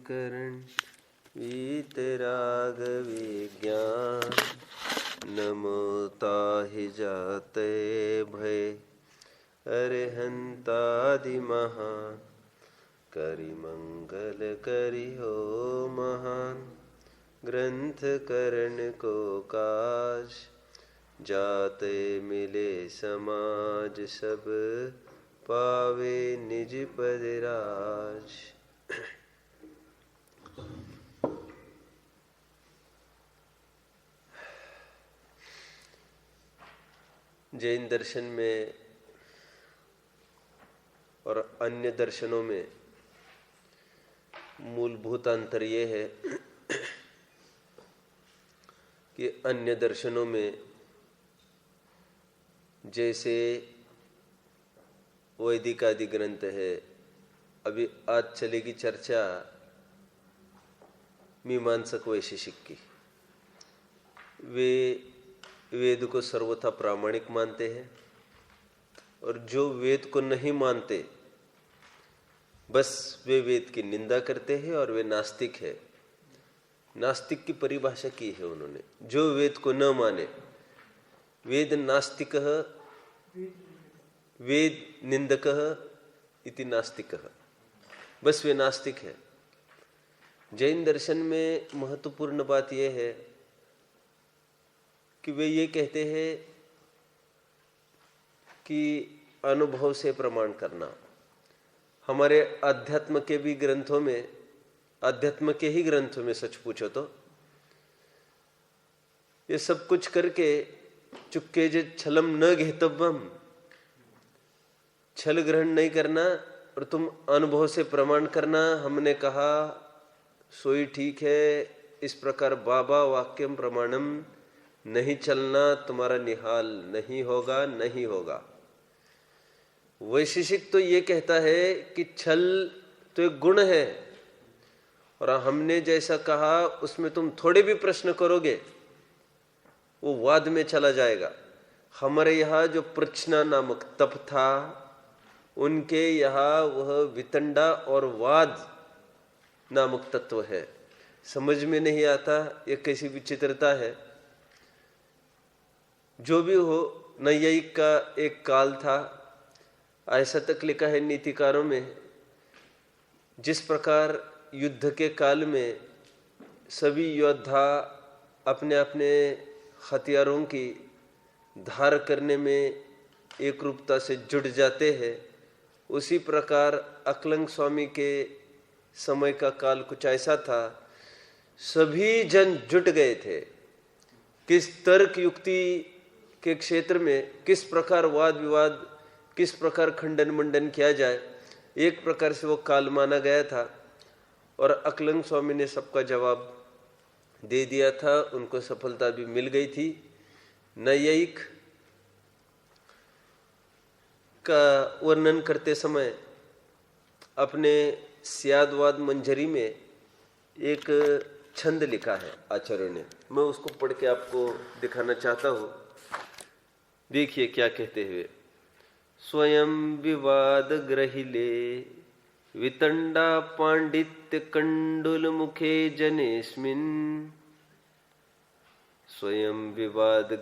करण वीतराग विज्ञान नमो ताहि जाते भय अरिहंतादि महान करि मंगल करि हो महान ग्रंथ करण को काज जाते मिले समाज सब पावे निज पद राज। जैन दर्शन में और अन्य दर्शनों में मूलभूत अंतर ये है कि अन्य दर्शनों में जैसे वैदिक आदि ग्रंथ है, अभी आज चलेगी चर्चा मीमांसक वैशेषिक की। वे वेद को सर्वथा प्रामाणिक मानते हैं और जो वेद को नहीं मानते बस वे वेद की निंदा करते हैं और वे नास्तिक है। नास्तिक की परिभाषा की है उन्होंने, जो वेद को न माने। वेद नास्तिकः वेद निंदकः इति नास्तिकः, बस वे नास्तिक है। जैन दर्शन में महत्वपूर्ण बात यह है कि वे ये कहते हैं कि अनुभव से प्रमाण करना। हमारे अध्यात्म के भी ग्रंथों में, अध्यात्म के ही ग्रंथों में सच पूछो तो ये सब कुछ करके चुक्के जे छलम न घेतव्यम, छल ग्रहण नहीं करना और तुम अनुभव से प्रमाण करना। हमने कहा सोई ठीक है, इस प्रकार बाबा वाक्यम प्रमाणम नहीं चलना, तुम्हारा निहाल नहीं होगा, नहीं होगा। वैशेषिक तो ये कहता है कि छल तो एक गुण है और हमने जैसा कहा उसमें तुम थोड़े भी प्रश्न करोगे वो वाद में चला जाएगा। हमारे यहाँ जो प्रश्ना नामक तप था, उनके यहाँ वह वितंडा और वाद नामक तत्व है। समझ में नहीं आता ये कैसी विचित्रता है। जो भी हो, नैयायिक का एक काल था, ऐसा तक लिखा है नीतिकारों में। जिस प्रकार युद्ध के काल में सभी योद्धा अपने अपने हथियारों की धार करने में एक रूपता से जुट जाते हैं, उसी प्रकार अकलंग स्वामी के समय का काल कुछ ऐसा था। सभी जन जुट गए थे किस तर्क युक्ति के क्षेत्र में किस प्रकार वाद विवाद, किस प्रकार खंडन मंडन किया जाए। एक प्रकार से वो काल माना गया था और अकलंग स्वामी ने सबका जवाब दे दिया था, उनको सफलता भी मिल गई थी। नैयायिक का वर्णन करते समय अपने स्यादवाद मंजरी में एक छंद लिखा है आचार्य ने, मैं उसको पढ़ के आपको दिखाना चाहता हूं। देखिए क्या कहते हुए, स्वयं विवाद ग्रहिले वितंडा पांडित्य कंडुल मुखे जनेस्मिन् स्वयं विवाद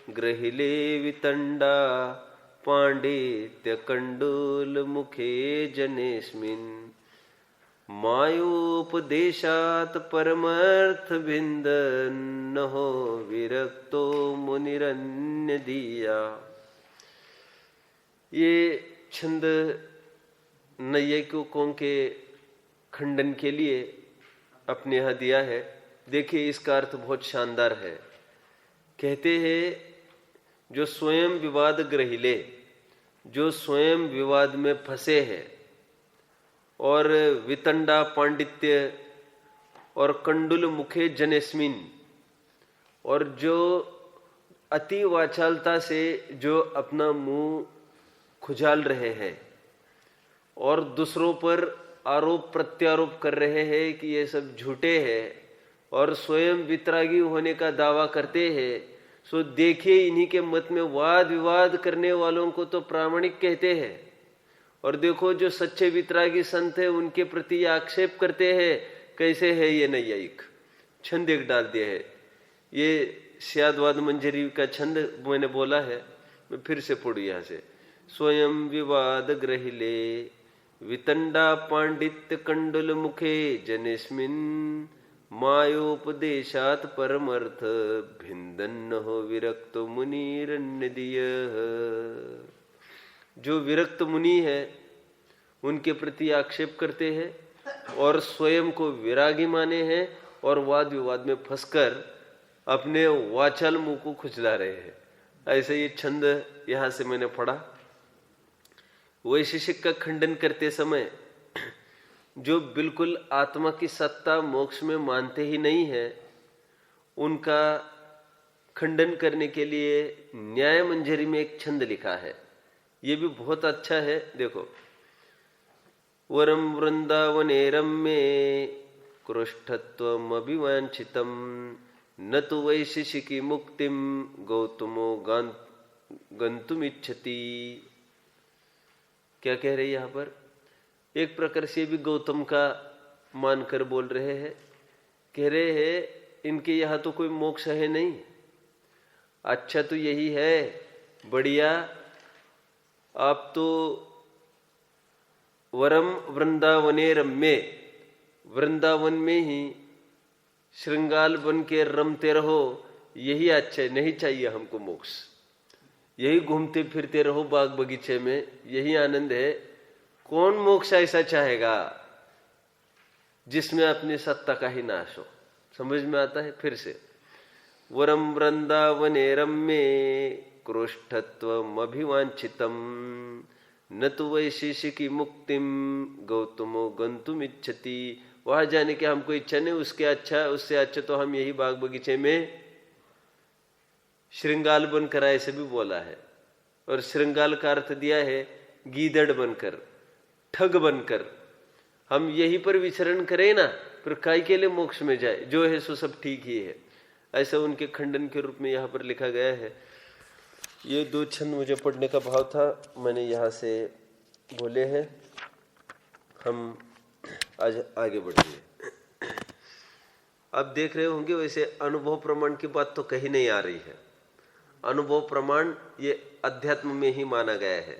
ग्रहिले वितंडा पांडित्य कंडुल मुखे जनेस्मिन् मायोपदेशात् परमर्थ भिन्दन्नो विरक्तो मुनिरन्य दिया। ये छंद नैयायिकों के खंडन के लिए अपने यहाँ दिया है। देखिए इसका अर्थ बहुत शानदार है। कहते हैं जो स्वयं विवाद ग्रहिले, जो स्वयं विवाद में फंसे हैं और वितंडा पांडित्य और कंडुल मुखे जनेस्मिन, और जो अति वाचालता से जो अपना मुंह खुजाल रहे हैं और दूसरों पर आरोप प्रत्यारोप कर रहे हैं कि ये सब झूठे हैं और स्वयं वितरागी होने का दावा करते हैं, सो देखिए इन्हीं के मत में वाद विवाद करने वालों को तो प्रामाणिक कहते हैं और देखो जो सच्चे वितरागी संत है उनके प्रति आक्षेप करते हैं, कैसे है ये नैयायिक। छंद एक डाल दिया है, ये स्यादवाद मंजरी का छंद मैंने बोला है, मैं फिर से पढ़ू यहां से। स्वयं विवाद ग्रहिले वितंडा पांडित्य कंडुल मुखे जनेस्मिन मायोपदेशात परमर्थ भिंदन्न हो विरक्त मुनिरन्यदीय। जो विरक्त मुनि है उनके प्रति आक्षेप करते हैं और स्वयं को विरागी माने हैं और वाद विवाद में फंसकर अपने वाचाल मुंह को खुजला रहे हैं। ऐसे ये छंद यहां से मैंने पढ़ा। वैशेषिक का खंडन करते समय जो बिल्कुल आत्मा की सत्ता मोक्ष में मानते ही नहीं है, उनका खंडन करने के लिए न्याय मंजरी में एक छंद लिखा है, ये भी बहुत अच्छा है। देखो, वरम वृंदावने रम्ये कृष्ठत्वम अभिवांछितम न तो वैशेषिकी मुक्तिम गौतमो गंतुमिच्छति। क्या कह रहे यहाँ पर? एक प्रकार से भी गौतम का मानकर बोल रहे हैं, कह रहे हैं इनके यहाँ तो कोई मोक्ष है नहीं, अच्छा तो यही है, बढ़िया, आप तो वरम वृंदावने रम्ये, वृंदावन में ही श्रृंगाल बन के रमते रहो, यही अच्छा है, नहीं चाहिए हमको मोक्ष, यही घूमते फिरते रहो बाग बगीचे में, यही आनंद है। कौन मोक्ष ऐसा चाहेगा जिसमें अपनी सत्ता का ही नाश हो? समझ में आता है? फिर से, वरम वृंदावने रम्ये कृष्ठत्वम अभिवांछितम न तो वैशेषिकी मुक्तिम गौतमो गंतुमिच्छति। वहां जाने की हमको इच्छा नहीं, उसके अच्छा, उससे अच्छा तो हम यही बाग बगीचे में श्रृंगाल बनकर, ऐसे भी बोला है। और श्रृंगाल का अर्थ दिया है गीदड़ बनकर, ठग बनकर, हम यही पर विचरण करें ना, फिर काय के लिए मोक्ष में जाए, जो है सो सब ठीक ही है। ऐसा उनके खंडन के रूप में यहाँ पर लिखा गया है। ये दो छंद मुझे पढ़ने का भाव था, मैंने यहाँ से बोले हैं। हम आज आगे बढ़ेंगे। अब देख रहे होंगे वैसे अनुभव प्रमाण की बात तो कहीं नहीं आ रही है। अनुभव प्रमाण ये अध्यात्म में ही माना गया है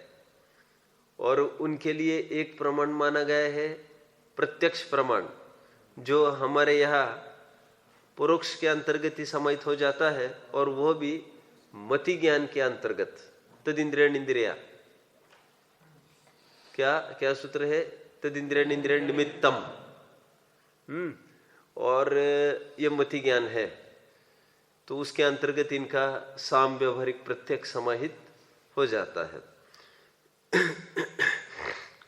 और उनके लिए एक प्रमाण माना गया है प्रत्यक्ष प्रमाण, जो हमारे यहाँ परोक्ष के अंतर्गत ही समाहित हो जाता है, और वह भी मति ज्ञान के अंतर्गत। तदिंद्रिय निंद्रिया, क्या क्या सूत्र है? तदिंद्रिय निंद्रिय निमित्तम, और ये मति ज्ञान है, तो उसके अंतर्गत इनका साम व्यवहारिक प्रत्यक्ष समाहित हो जाता है।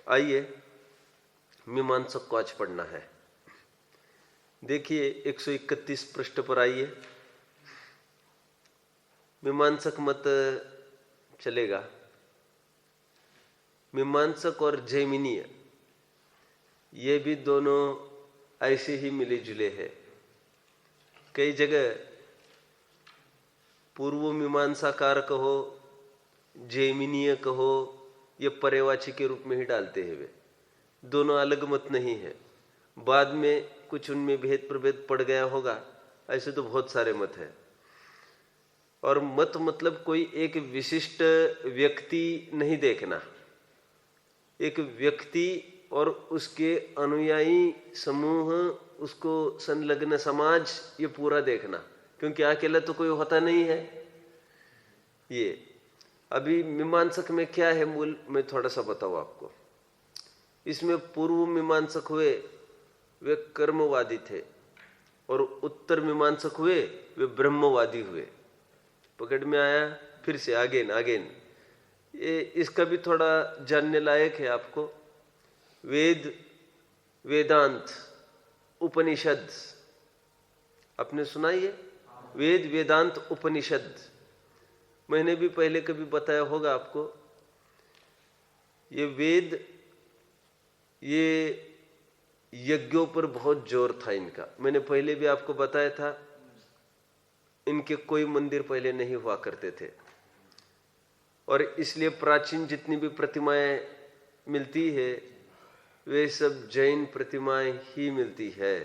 आइए मीमांसक को आज पढ़ना है। देखिए 131 पृष्ठ पर आइए। मीमांसक मत चलेगा। मीमांसक और जैमिनीय ये भी दोनों ऐसे ही मिले जुले हैं। कई जगह पूर्व मीमांसाकार कहो, जैमिनीय कहो, ये पर्यायवाची के रूप में ही डालते हैं वे। दोनों अलग मत नहीं है। बाद में कुछ उनमें भेद प्रभेद पड़ गया होगा, ऐसे तो बहुत सारे मत हैं। और मत मतलब कोई एक विशिष्ट व्यक्ति नहीं देखना, एक व्यक्ति और उसके अनुयायी समूह, उसको संलग्न समाज, ये पूरा देखना, क्योंकि अकेला तो कोई होता नहीं है। ये अभी मीमांसक में क्या है मूल, मैं थोड़ा सा बताऊं आपको। इसमें पूर्व मीमांसक हुए वे कर्मवादी थे और उत्तर मीमांसक हुए वे ब्रह्मवादी हुए। पकड़ में आया? फिर से आगेन आगेन। ये इसका भी थोड़ा जानने लायक है आपको। वेद, वेदांत, उपनिषद, आपने सुना ये? वेद, वेदांत, उपनिषद। मैंने भी पहले कभी बताया होगा आपको। ये वेद, ये यज्ञों पर बहुत जोर था इनका। मैंने पहले भी आपको बताया था, इनके कोई मंदिर पहले नहीं हुआ करते थे, और इसलिए प्राचीन जितनी भी प्रतिमाएं मिलती है वे सब जैन प्रतिमाएं ही मिलती है।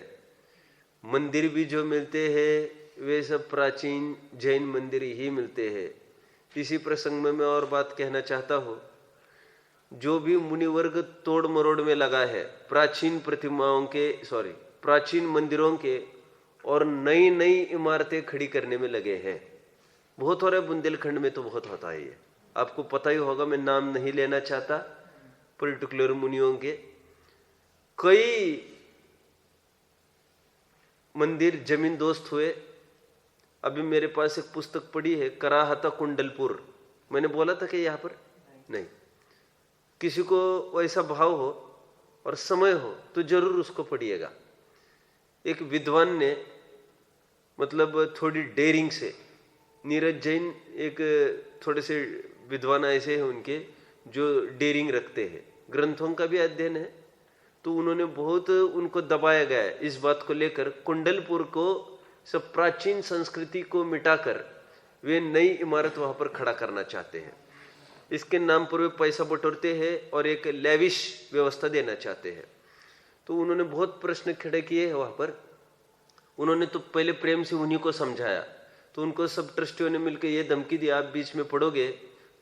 मंदिर भी जो मिलते हैं वे सब प्राचीन जैन मंदिर ही मिलते हैं। इसी प्रसंग में मैं और बात कहना चाहता हूँ, जो भी मुनिवर्ग तोड़ मरोड़ में लगा है प्राचीन प्रतिमाओं के प्राचीन मंदिरों के और नई नई इमारतें खड़ी करने में लगे हैं, बहुत हो रहा है। बुंदेलखंड में तो बहुत होता है ये, आपको पता ही होगा, मैं नाम नहीं लेना चाहता पर्टिकुलर मुनियों के। कई मंदिर जमीन दोस्त हुए। अभी मेरे पास एक पुस्तक पड़ी है, कराहता कुंडलपुर। मैंने बोला था कि यहाँ पर नहीं, किसी को वैसा भाव हो और समय हो तो जरूर उसको पढ़िएगा। एक विद्वान ने मतलब थोड़ी डेयरिंग से, नीरज जैन एक थोड़े से विद्वान ऐसे हैं उनके जो डेयरिंग रखते हैं, ग्रंथों का भी अध्ययन है, तो उन्होंने बहुत उनको दबाया गया है इस बात को लेकर, कुंडलपुर को सब प्राचीन संस्कृति को मिटाकर वे नई इमारत वहां पर खड़ा करना चाहते हैं। इसके नाम पर वे पैसा बटोरते हैं और एक लेविश व्यवस्था देना चाहते हैं। तो उन्होंने बहुत प्रश्न खड़े किए हैं वहां पर। उन्होंने तो पहले प्रेम से उन्हीं को समझाया, तो उनको सब ट्रस्टियों ने मिलकर ये धमकी दी, आप बीच में पढ़ोगे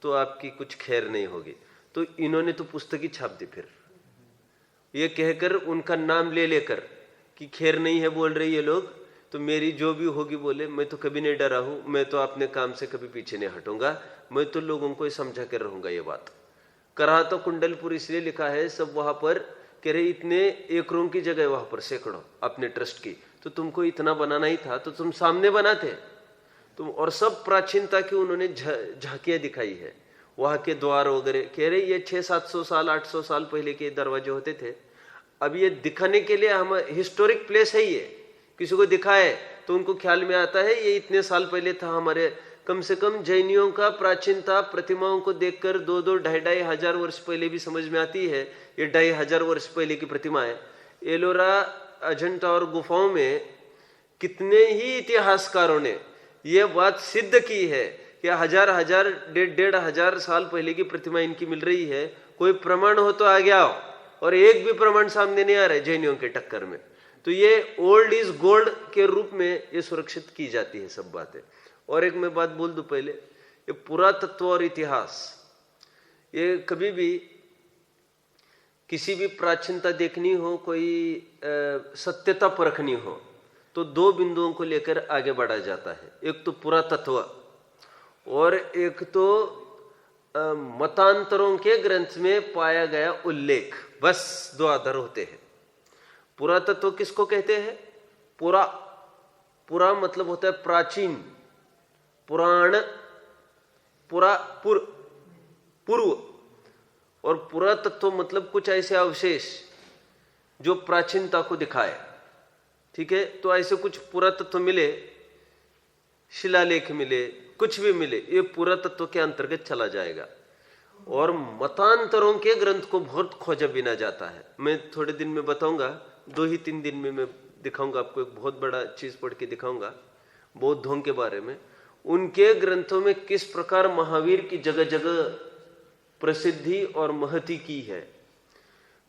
तो आपकी कुछ खैर नहीं होगी। तो इन्होंने तो पुस्तक ही छाप दी, फिर ये कहकर उनका नाम ले लेकर कि खैर नहीं है बोल रहे ये लोग, तो मेरी जो भी होगी बोले, मैं तो कभी नहीं डरा हूं, मैं तो अपने काम से कभी पीछे नहीं हटूंगा, मैं तो लोगों को समझा कर रहूंगा। ये बात करा तो कुंडलपुर इसलिए लिखा है, सब वहां पर कह रहे इतने एकरों की जगह वहां पर सैकड़ों अपने ट्रस्ट की, तो तुमको इतना बनाना ही था तो तुम सामने बनाते तुम। और सब प्राचीनता की उन्होंने झांकियां दिखाई है, वहां के द्वार वगैरह। कह रहे ये 600-700 साल 800 साल पहले के दरवाजे होते थे। अब ये दिखाने के लिए हम हिस्टोरिक प्लेस है, ये किसी को दिखाए तो उनको ख्याल में आता है ये इतने साल पहले था हमारे। कम से कम जैनियों का प्राचीनता प्रतिमाओं को देखकर 2-2 ढाई हजार वर्ष पहले भी समझ में आती है। ये 2500 वर्ष पहले की प्रतिमा है। एलोरा, अजंता और गुफाओं में कितने ही इतिहासकारों ने यह बात सिद्ध की है कि 1000-1500 साल पहले की प्रतिमा इनकी मिल रही है। कोई प्रमाण हो तो आगे आओ, और एक भी प्रमाण सामने नहीं आ रहा है जैनियों के टक्कर में। तो ये ओल्ड इज गोल्ड के रूप में ये सुरक्षित की जाती है सब बातें। और एक मैं बात बोल दूं पहले, ये पुरातत्व और इतिहास, ये कभी भी किसी भी प्राचीनता देखनी हो, कोई सत्यता परखनी हो, तो 2 बिंदुओं को लेकर आगे बढ़ा जाता है। एक तो पुरातत्व और एक तो मतांतरों के ग्रंथ में पाया गया उल्लेख, बस 2 आधार होते हैं। पुरातत्व किसको कहते हैं? पुरा मतलब होता है प्राचीन, पुराण, पूर्व, और पुरातत्व मतलब कुछ ऐसे अवशेष जो प्राचीनता को दिखाए। ठीक है, तो ऐसे कुछ पुरातत्व मिले, शिलालेख मिले, कुछ भी मिले, ये पुरातत्व के अंतर्गत चला जाएगा। और मतांतरों के ग्रंथ को बहुत खोजा बिना जाता है। मैं थोड़े दिन में बताऊंगा, 2-3 दिन में मैं दिखाऊंगा आपको, एक बहुत बड़ा चीज पढ़ के दिखाऊंगा बौद्धों के बारे में। उनके ग्रंथों में किस प्रकार महावीर की जगह जगह प्रसिद्धि और महती की है,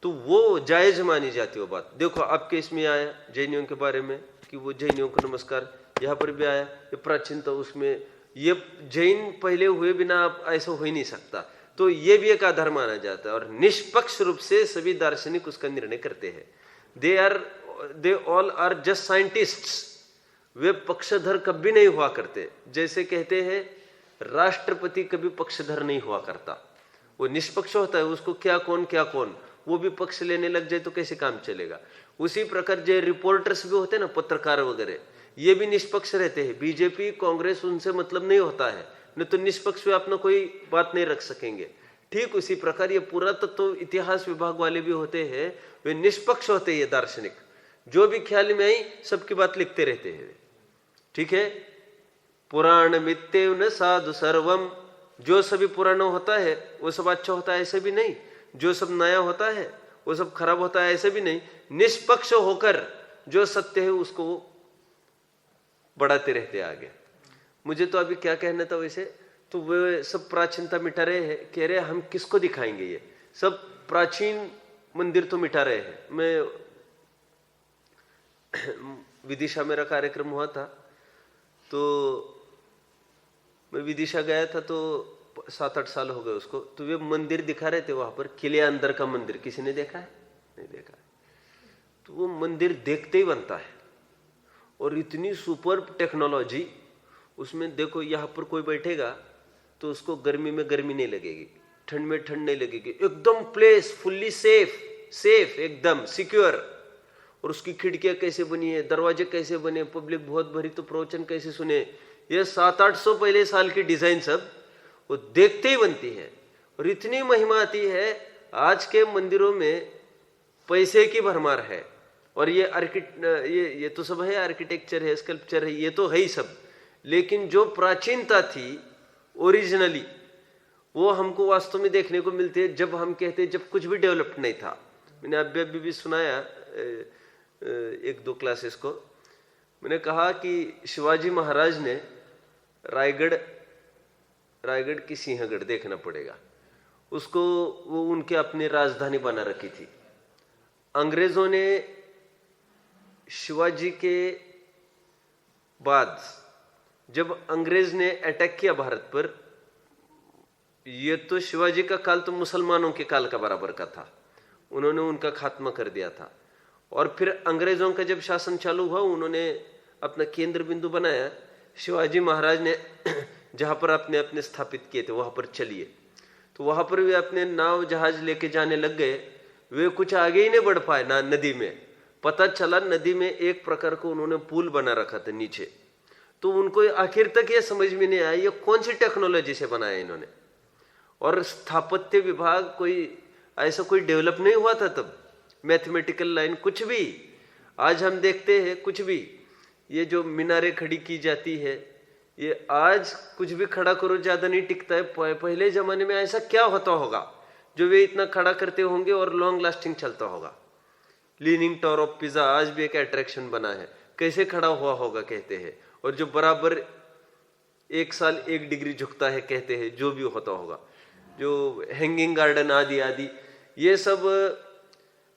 तो वो जायज मानी जाती है वो बात। देखो आपके इसमें आया जैनियों के बारे में कि वो जैनियों को नमस्कार, यहाँ पर भी आया ये प्राचीनता, उसमें ये जैन पहले हुए बिना आप ऐसा हो ही नहीं सकता। तो ये भी एक आधार माना जाता है, और निष्पक्ष रूप से सभी दार्शनिक उसका निर्णय करते हैं। They all are just scientists, वे पक्षधर कभी नहीं हुआ करते। जैसे कहते हैं राष्ट्रपति कभी पक्षधर नहीं हुआ करता, वो निष्पक्ष होता है। उसको क्या कौन वो भी पक्ष लेने लग जाए तो कैसे काम चलेगा। उसी प्रकार जो रिपोर्टर्स भी होते हैं ना, पत्रकार वगैरह, ये भी निष्पक्ष रहते हैं। बीजेपी कांग्रेस उनसे मतलब नहीं होता है, नहीं तो निष्पक्ष वे अपना कोई बात नहीं रख सकेंगे। ठीक उसी प्रकार ये पुरातत्व इतिहास विभाग वाले भी होते हैं, वे निष्पक्ष होते हैं। ये दार्शनिक जो भी ख्याल में आई सबकी बात लिखते रहते हैं। ठीक है, पुराण मित्येव न साधु सर्वम, जो सभी पुराना होता है वो सब अच्छा होता है ऐसे भी नहीं, जो सब नया होता है वो सब खराब होता है ऐसे भी नहीं। निष्पक्ष होकर जो सत्य है उसको बढ़ाते रहते आगे। मुझे तो अभी क्या कहना था वैसे, तो वे सब प्राचीनता मिटा रहे हैं, कह रहे हम किसको दिखाएंगे, ये सब प्राचीन मंदिर तो मिटा रहे हैं। मैं विदिशा मेरा कार्यक्रम हुआ था, तो मैं विदिशा गया था, तो 7-8 साल हो गए उसको। तो वे मंदिर दिखा रहे थे वहां पर, किले अंदर का मंदिर। किसी ने देखा है? नहीं देखा है। तो वो मंदिर देखते ही बनता है, और इतनी सुपर टेक्नोलॉजी उसमें। देखो यहाँ पर कोई बैठेगा तो उसको गर्मी में गर्मी नहीं लगेगी, ठंड में ठंड नहीं लगेगी, एकदम प्लेस फुल्ली सेफ एकदम सिक्योर। और उसकी खिड़कियां कैसे बनी है, दरवाजे कैसे बने, पब्लिक बहुत भरी तो प्रवचन कैसे सुने, ये 700-800 पहले साल की डिजाइन सब वो देखते ही बनती है। और इतनी महिमा आती है। आज के मंदिरों में पैसे की भरमार है, और ये तो सब है, आर्किटेक्चर है, स्कल्पचर है, ये तो है ही सब। लेकिन जो प्राचीनता थी ओरिजिनली, वो हमको वास्तव में देखने को मिलती है जब हम कहते हैं जब कुछ भी डेवलप्ड नहीं था। मैंने अभी भी सुनाया 1-2 क्लासेस को। मैंने कहा कि शिवाजी महाराज ने रायगढ़ की सिंहगढ़ देखना पड़ेगा उसको, वो उनके अपनी राजधानी बना रखी थी। अंग्रेजों ने शिवाजी के बाद जब अंग्रेज ने अटैक किया भारत पर, ये तो शिवाजी का काल तो मुसलमानों के काल का बराबर का था, उन्होंने उनका खात्मा कर दिया था। और फिर अंग्रेजों का जब शासन चालू हुआ, उन्होंने अपना केंद्र बिंदु बनाया। शिवाजी महाराज ने जहां पर अपने अपने स्थापित किए थे वहां पर चलिए, तो वहां पर वे अपने नाव जहाज लेके जाने लग गए। वे कुछ आगे ही नहीं बढ़ पाए ना नदी में। पता चला नदी में एक प्रकार को उन्होंने पुल बना रखा था नीचे। तो उनको आखिर तक ये समझ में नहीं आया ये कौन सी टेक्नोलॉजी से बनाया इन्होंने। और स्थापत्य विभाग ऐसा कोई डेवलप नहीं हुआ था तब, मैथमेटिकल लाइन कुछ भी। आज हम देखते हैं कुछ भी, ये जो मीनारें खड़ी की जाती है, ये आज कुछ भी खड़ा करो ज्यादा नहीं टिकता है। पहले जमाने में ऐसा क्या होता होगा जो वे इतना खड़ा करते होंगे और लॉन्ग लास्टिंग चलता होगा। लीनिंग टावर ऑफ पिज़ा आज भी एक अट्रैक्शन बना है, कैसे खड़ा हुआ होगा कहते हैं। और जो बराबर 1 साल 1 डिग्री झुकता है कहते हैं, जो भी होता होगा। जो हैंगिंग गार्डन आदि ये सब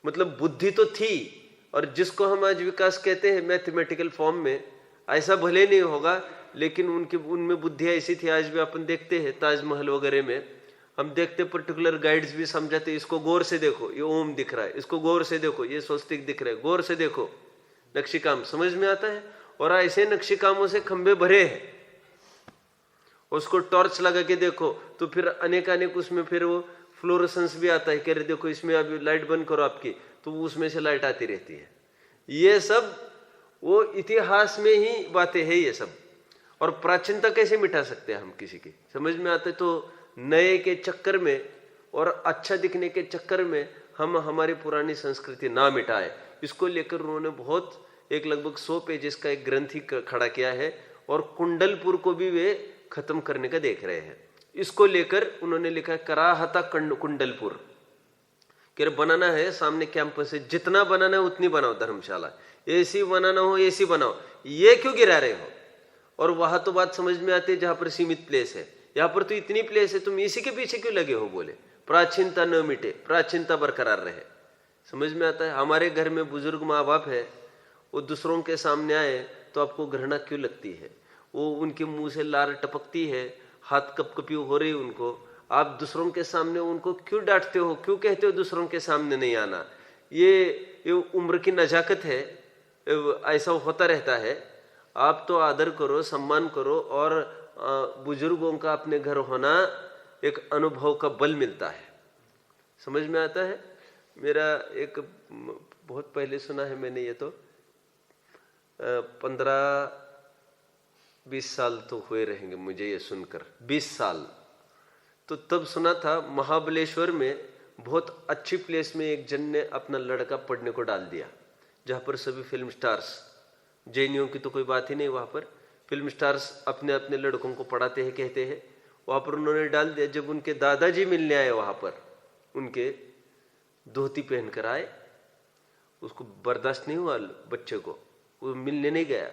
मतलब बुद्धि तो थी। और जिसको हम आज विकास कहते हैं मैथमेटिकल फॉर्म में, ऐसा भले नहीं होगा, लेकिन उनमें बुद्धि ऐसी थी। आज भी अपन देखते हैं ताजमहल वगैरह में, हम देखते पर्टिकुलर गाइड्स भी समझाते, इसको गौर से देखो ये ओम दिख रहा है, इसको गौर से देखो ये स्वस्तिक दिख रहा है, गौर से देखो। नक्शी काम समझ में आता है। और ऐसे नक्शी कामों से खंबे भरे हैं। उसको टॉर्च लगा के देखो तो फिर अनेक उसमें फिर वो फ्लोरोसेंस भी आता है। कह रहे देखो इसमें अभी लाइट बंद करो आपकी, तो उसमें से लाइट आती रहती है। ये सब वो इतिहास में ही बातें हैं ये सब। और प्राचीनता कैसे मिटा सकते हैं हम किसी की, समझ में आते। तो नए के चक्कर में और अच्छा दिखने के चक्कर में हम हमारी पुरानी संस्कृति ना मिटाए, इसको लेकर उन्होंने बहुत एक लगभग 100 पेजेस का एक ग्रंथ ही खड़ा किया है। और कुंडलपुर को भी वे खत्म करने का देख रहे हैं। इसको लेकर उन्होंने लिखा कराहता कुंडलपुर, कि बनाना है सामने कैंपस है, जितना बनाना है उतनी बनाओ धर्मशाला, एसी बनाना हो एसी बनाओ, ये क्यों गिरा रहे हो। और वहां तो बात समझ में आती है जहां पर सीमित प्लेस है, यहाँ पर तो इतनी प्लेस है, तुम इसी के पीछे क्यों लगे हो। बोले प्राचीनता न मिटे, प्राचीनता बरकरार रहे। समझ में आता है। हमारे घर में बुजुर्ग माँ बाप है, वो दूसरों के सामने आए तो आपको घृणा क्यों लगती है, वो उनके मुंह से लार टपकती है, हाथ कपकपी हो रही उनको, आप दूसरों के सामने उनको क्यों डांटते हो, क्यों कहते हो दूसरों के सामने नहीं आना। ये उम्र की नजाकत है, ऐसा होता रहता है। आप तो आदर करो, सम्मान करो, और बुजुर्गों का अपने घर होना एक अनुभव का बल मिलता है। समझ में आता है। मेरा एक बहुत पहले सुना है मैंने, ये तो 15-20 साल तो हुए रहेंगे मुझे ये सुनकर, 20 साल तो तब सुना था। महाबलेश्वर में बहुत अच्छी प्लेस में एक जन ने अपना लड़का पढ़ने को डाल दिया, जहां पर सभी फिल्म स्टार्स, जैनियों की तो कोई बात ही नहीं, वहां पर फिल्म स्टार्स अपने अपने लड़कों को पढ़ाते हैं कहते हैं। वहां पर उन्होंने डाल दिया। जब उनके दादाजी मिलने आए वहां पर, उनके धोती पहनकर आए, उसको बर्दाश्त नहीं हुआ बच्चे को, वो मिलने नहीं गया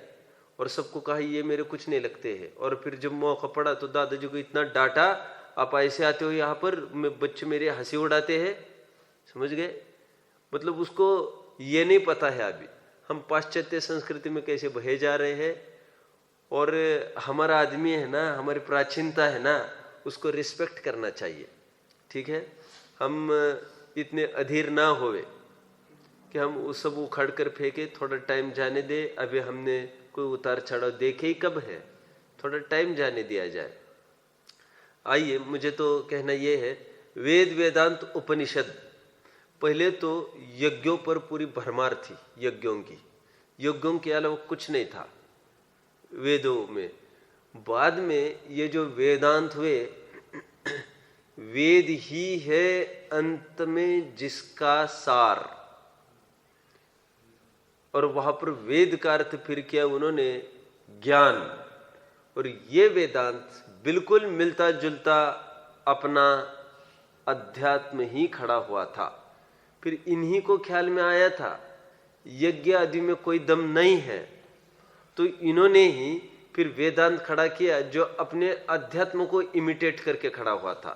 और सबको कहा ये मेरे कुछ नहीं लगते हैं। और फिर जब मौका पड़ा तो दादाजी को इतना डांटा, आप ऐसे आते हो यहाँ पर, बच्चे मेरे हंसी उड़ाते हैं, समझ गए? मतलब उसको ये नहीं पता है अभी हम पाश्चात्य संस्कृति में कैसे बहे जा रहे हैं, और हमारा आदमी है ना, हमारी प्राचीनता है ना, उसको रिस्पेक्ट करना चाहिए। ठीक है, हम इतने अधीर ना होवे कि हम उस सब उखाड़ कर फेंके, थोड़ा टाइम जाने दे। अभी हमने कोई उतार चढ़ाव देखे ही कब है, थोड़ा टाइम जाने दिया जाए। आइए, मुझे तो कहना ये है, वेद वेदांत उपनिषद, पहले तो यज्ञों पर पूरी भरमार थी, यज्ञों के अलावा कुछ नहीं था वेदों में। बाद में ये जो वेदांत हुए, वेद ही है अंत में जिसका सार, और वहां पर वेद का अर्थ फिर किया उन्होंने ज्ञान। और ये वेदांत बिल्कुल मिलता जुलता अपना अध्यात्म ही खड़ा हुआ था। फिर इन्हीं को ख्याल में आया था यज्ञ आदि में कोई दम नहीं है, तो इन्होंने ही फिर वेदांत खड़ा किया जो अपने अध्यात्म को इमिटेट करके खड़ा हुआ था,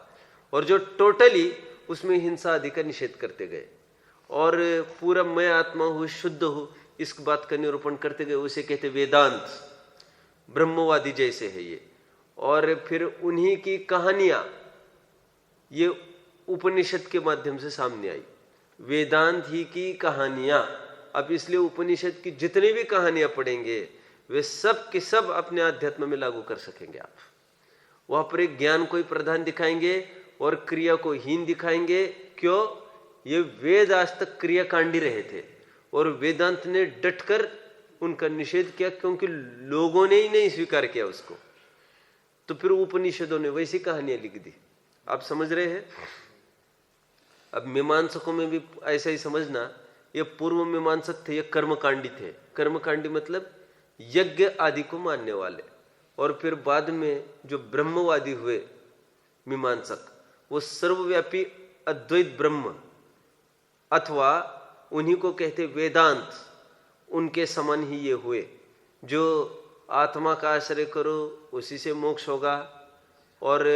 और जो टोटली उसमें हिंसा आदि का निषेध करते गए, और पूरा मैं आत्मा हूं, शुद्ध हूं, इस बात का निरूपण करते गए। उसे कहते वेदांत, ब्रह्मवादी जैसे है ये। और फिर उन्हीं की कहानियां ये उपनिषद के माध्यम से सामने आई, वेदांत ही की कहानियां। अब इसलिए उपनिषद की जितनी भी कहानियां पढ़ेंगे वे सब के सब अपने अध्यात्म में लागू कर सकेंगे आप। वहां पर एक ज्ञान को ही प्रधान दिखाएंगे और क्रिया को हीन दिखाएंगे। क्यों? ये वेद आज तक क्रियाकांडी रहे थे, और वेदांत ने डटकर उनका निषेध किया, क्योंकि लोगों ने ही नहीं स्वीकार किया उसको। तो फिर उपनिषदों ने वैसी कहानियां लिख दी। आप समझ रहे हैं? अब मीमांसकों में भी ऐसा ही समझना, ये पूर्व मीमांसक थे, ये कर्मकांडी थे। कर्मकांडी मतलब यज्ञ आदि को मानने वाले। और फिर बाद में जो ब्रह्मवादी हुए मीमांसक, वो सर्वव्यापी अद्वैत ब्रह्म, अथवा उन्हीं को कहते वेदांत, उनके समान ही ये हुए, जो आत्मा का आश्रय करो उसी से मोक्ष होगा, और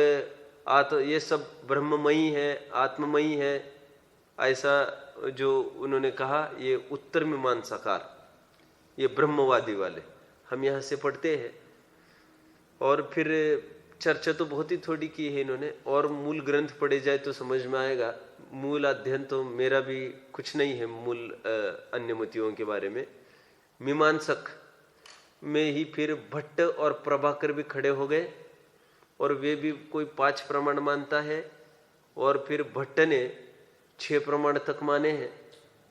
ये सब ब्रह्ममयी है, आत्ममयी है, ऐसा जो उन्होंने कहा। ये उत्तर मीमांसाकार, ये ब्रह्मवादी वाले हम यहाँ से पढ़ते हैं। और फिर चर्चा तो बहुत ही थोड़ी की है इन्होंने, और मूल ग्रंथ पढ़े जाए तो समझ में आएगा। मूल अध्ययन तो मेरा भी कुछ नहीं है मूल अन्य मतियों के बारे में। मीमांसक में ही फिर भट्ट और प्रभाकर भी खड़े हो गए, और वे भी कोई 5 प्रमाण मानता है, और फिर भट्ट ने 6 प्रमाण तक माने हैं।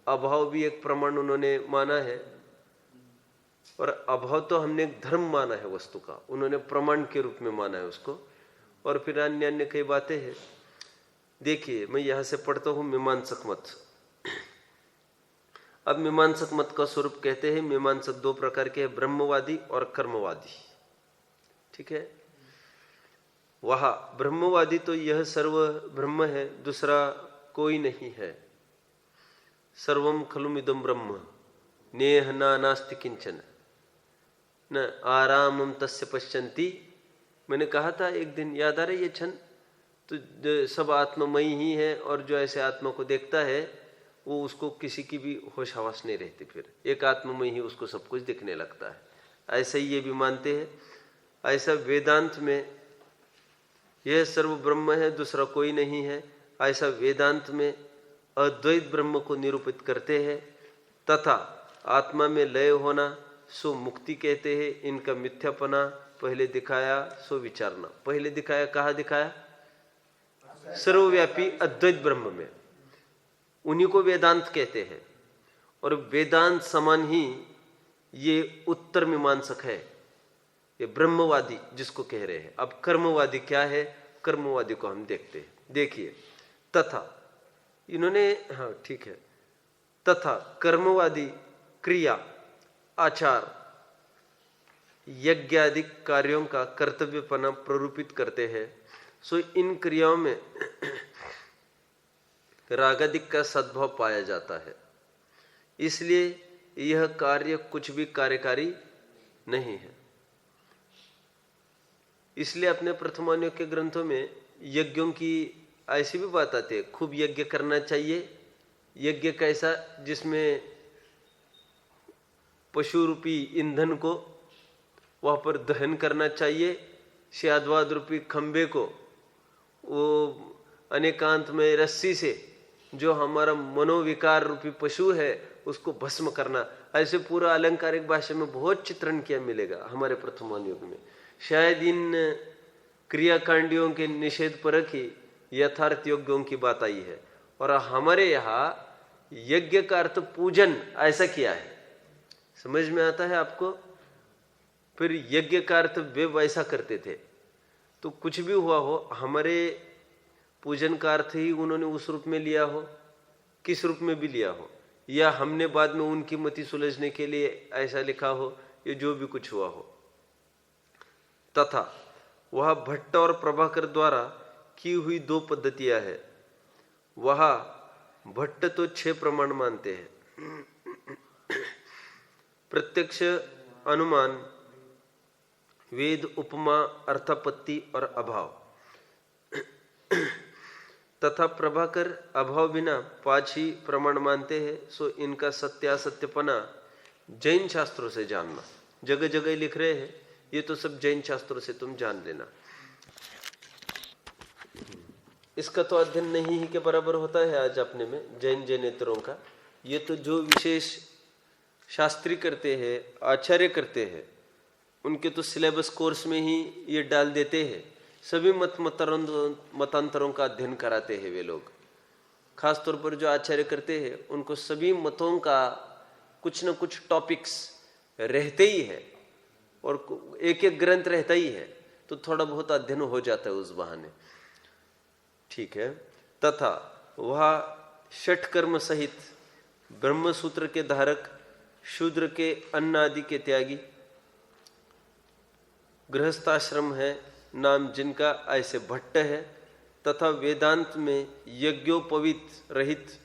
अभाव भी एक प्रमाण उन्होंने माना है, और अभाव तो हमने एक धर्म माना है वस्तु का, उन्होंने प्रमाण के रूप में माना है उसको। और फिर अन्य अन्य कई बातें हैं। देखिए, मैं यहां से पढ़ता हूं मीमांसक मत। अब मीमांसक मत का स्वरूप कहते हैं, मीमांसक 2 प्रकार के हैं, ब्रह्मवादी और कर्मवादी। ठीक है, वहां ब्रह्मवादी तो यह सर्व ब्रह्म है, दूसरा कोई नहीं है। सर्वम खलुमिदं ब्रह्म नेह नास्ति किंचन न आरामम तस्य पश्यन्ति। मैंने कहा था एक दिन, याद आ रहा है ये क्षण? तो सब आत्ममयी ही है, और जो ऐसे आत्मा को देखता है वो उसको किसी की भी होश हवास नहीं रहती, फिर एक आत्ममयी ही उसको सब कुछ दिखने लगता है। ऐसा ही ये भी मानते हैं। ऐसा वेदांत में यह सर्व ब्रह्म है, दूसरा कोई नहीं है, ऐसा वेदांत में अद्वैत ब्रह्म को निरूपित करते हैं। तथा आत्मा में लय होना सो मुक्ति कहते हैं। इनका मिथ्यापना पहले दिखाया, सो विचारना। पहले दिखाया, कहाँ दिखाया? सर्वव्यापी अद्वैत ब्रह्म में, उन्हीं को वेदांत कहते हैं। और वेदांत समान ही ये उत्तर मीमांसक है, ये ब्रह्मवादी जिसको कह रहे हैं। अब कर्मवादी क्या है? कर्मवादी को हम देखते हैं। देखिए, तथा इन्होंने, हाँ ठीक है, तथा कर्मवादी क्रिया, आचार, यज्ञ आदि कार्यों का कर्तव्यपना प्ररूपित करते हैं। सो इन क्रियाओं में रागादिक का सद्भाव पाया जाता है, इसलिए यह कार्य कुछ भी कार्यकारी नहीं है। इसलिए अपने प्रथमान्यों के ग्रंथों में यज्ञों की ऐसी भी बात आती है, खूब यज्ञ करना चाहिए, यज्ञ कैसा, जिसमें पशु रूपी ईंधन को वहां पर दहन करना चाहिए, श्यादवाद रूपी खंबे को वो अनेकांत में रस्सी से जो हमारा मनोविकार रूपी पशु है उसको भस्म करना। ऐसे पूरा अलंकारिक भाषा में बहुत चित्रण किया मिलेगा हमारे प्रथमान युग में। शायद इन क्रियाकांडियों के निषेध परक ही यथार्थ यज्ञों की बात आई है। और हमारे यहाँ यज्ञ का अर्थ पूजन ऐसा किया है, समझ में आता है आपको। फिर यज्ञ का अर्थ वे वैसा करते थे। तो कुछ भी हुआ हो, हमारे पूजन का अर्थ ही उन्होंने उस रूप में लिया हो, किस रूप में भी लिया हो, या हमने बाद में उनकी मति सुलझने के लिए ऐसा लिखा हो, ये जो भी कुछ हुआ हो। तथा वह भट्ट और प्रभाकर द्वारा की हुई 2 पद्धतियां है। वह भट्ट तो 6 प्रमाण मानते हैं, प्रत्यक्ष, अनुमान, वेद, उपमा, अर्थापत्ति और अभाव। तथा प्रभाकर अभाव बिना 5 ही प्रमाण मानते हैं। सो इनका सत्यासत्यपना जैन शास्त्रों से जानना, जगह जगह लिख रहे हैं, ये तो सब जैन शास्त्रों से तुम जान लेना। इसका तो अध्ययन नहीं ही के बराबर होता है आज अपने में जैन जैनेतरों का। ये तो जो विशेष शास्त्री करते हैं, आचार्य करते हैं, उनके तो सिलेबस कोर्स में ही ये डाल देते हैं। सभी मतांतरों का अध्ययन कराते हैं वे लोग। खास तौर पर जो आचार्य करते हैं उनको सभी मतों का कुछ न कुछ टॉपिक्स रहते ही है और एक एक ग्रंथ रहता ही है, तो थोड़ा बहुत अध्ययन हो जाता है उस बहाने। ठीक है। तथा वह षट कर्म सहित ब्रह्म सूत्र के धारक, शूद्र के अन्न आदि के त्यागी, गृहस्थाश्रम है नाम जिनका ऐसे भट्ट है, तथा वेदांत में यज्ञोपवीत रहित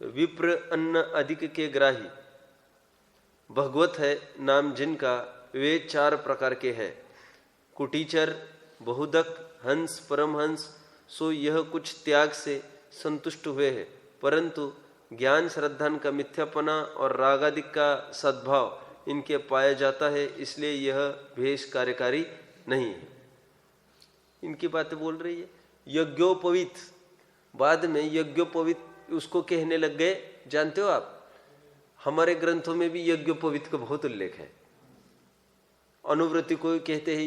विप्र अन्न अधिक के ग्राही भगवत है नाम जिनका वे 4 प्रकार के हैं। कुटीचर, बहुदक, हंस, परमहंस। सो यह कुछ त्याग से संतुष्ट हुए हैं, परंतु ज्ञान श्रद्धान का मिथ्यापना और रागादिक का सद्भाव इनके पाया जाता है, इसलिए यह भेष कार्यकारी नहीं है। इनकी बातें बोल रही है। यज्ञोपवीत, बाद में यज्ञोपवीत उसको कहने लग गए। जानते हो आप, हमारे ग्रंथों में भी यज्ञोपवीत का बहुत उल्लेख है। अनुवृत्ति को कहते हैं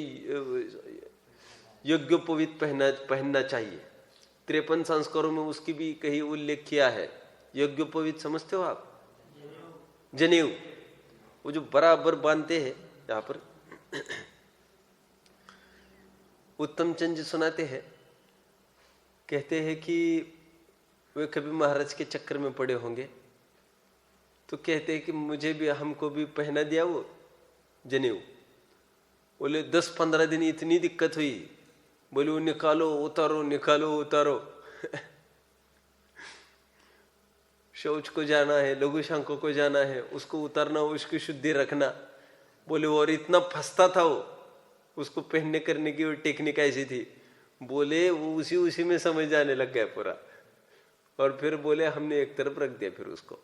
यज्ञोपवीत पहनना चाहिए। 53 संस्कारों में उसकी भी कहीं उल्लेख किया है। यज्ञोपवीत समझते हो आप? जनेऊ, वो जो बराबर बांधते हैं। यहाँ पर उत्तम चंद जी सुनाते हैं, कहते हैं कि वे कभी महाराज के चक्कर में पड़े होंगे, तो कहते हैं कि मुझे भी, हमको भी पहना दिया वो जनेऊ। बोले 10-15 दिन इतनी दिक्कत हुई, बोले वो निकालो उतारो, निकालो उतारो। शौच को जाना है, लघु शंकों को जाना है, उसको उतारना, उसकी शुद्धि रखना। बोले और इतना फंसता था वो, उसको पहनने करने की वो टेक्निक ऐसी थी। बोले वो उसी में समझ जाने लग गया पूरा। और फिर बोले हमने एक तरफ रख दिया फिर उसको।